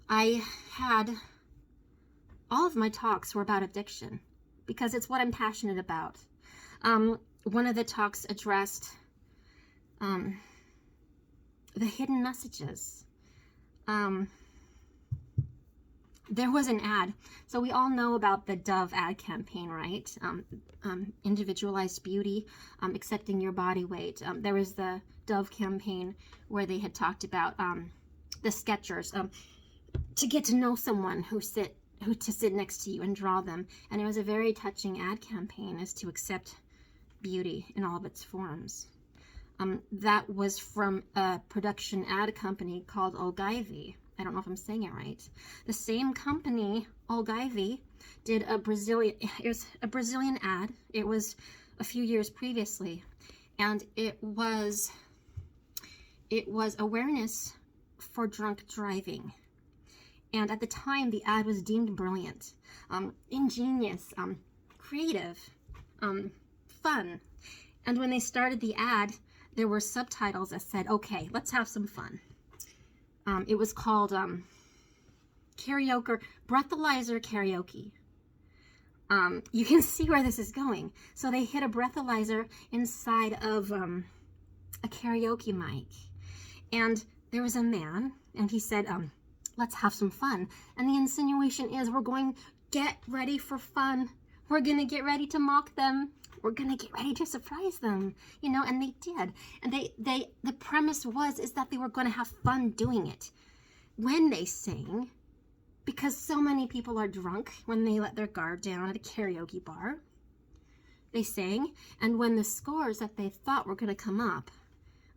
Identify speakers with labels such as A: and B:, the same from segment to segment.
A: I had all of my talks were about addiction because it's what I'm passionate about. One of the talks addressed the hidden messages. There was an ad. So we all know about the Dove ad campaign, right? Individualized beauty, accepting your body weight. There was the Dove campaign where they had talked about the Skechers, to get to know someone who to sit next to you and draw them. And it was a very touching ad campaign as to accept beauty in all of its forms. That was from a production ad company called Olgivy. I don't know if I'm saying it right. The same company, Olgivy, did it was a Brazilian ad. It was a few years previously, and it was awareness for drunk driving. And at the time, the ad was deemed brilliant, ingenious, creative, fun. And when they started the ad, there were subtitles that said, "Okay, let's have some fun." It was called breathalyzer karaoke. You can see where this is going. So they hid a breathalyzer inside of a karaoke mic. And there was a man, and he said, let's have some fun. And the insinuation is, we're going to get ready for fun. We're going to get ready to mock them. We're going to get ready to surprise them, and they did. And the premise is that they were going to have fun doing it. When they sang, because so many people are drunk when they let their guard down at a karaoke bar, they sang, and when the scores that they thought were going to come up,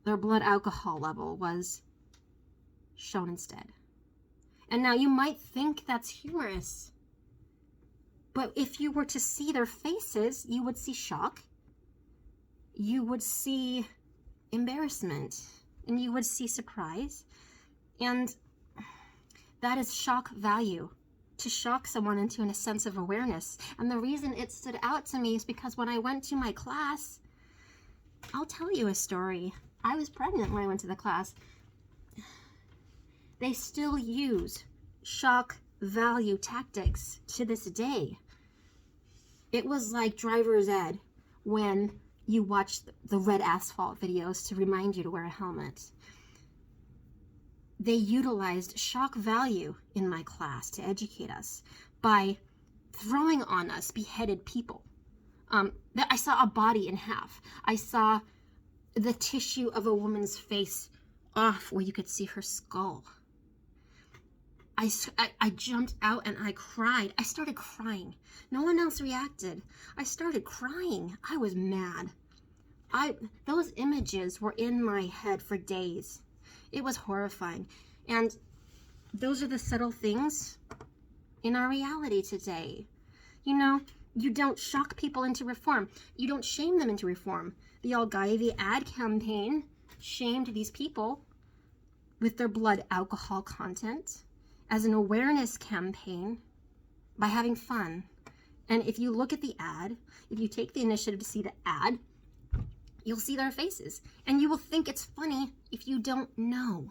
A: their blood alcohol level was shown instead. And now you might think that's humorous, but if you were to see their faces, you would see shock, you would see embarrassment, and you would see surprise. And that is shock value, to shock someone into a sense of awareness. And the reason it stood out to me is because when I went to my class, I'll tell you a story. I was pregnant when I went to the class. They still use shock value tactics to this day. It was like driver's ed when you watch the red asphalt videos to remind you to wear a helmet. They utilized shock value in my class to educate us by throwing on us beheaded people. I saw a body in half. I saw the tissue of a woman's face off where you could see her skull. I jumped out and I cried. I started crying. No one else reacted. I started crying. I was mad. Those images were in my head for days. It was horrifying. And those are the subtle things in our reality today. You don't shock people into reform. You don't shame them into reform. The Olgivy ad campaign shamed these people with their blood alcohol content as an awareness campaign by having fun. And if you look at the ad, if you take the initiative to see the ad, you'll see their faces. And you will think it's funny if you don't know,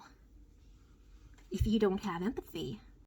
A: if you don't have empathy.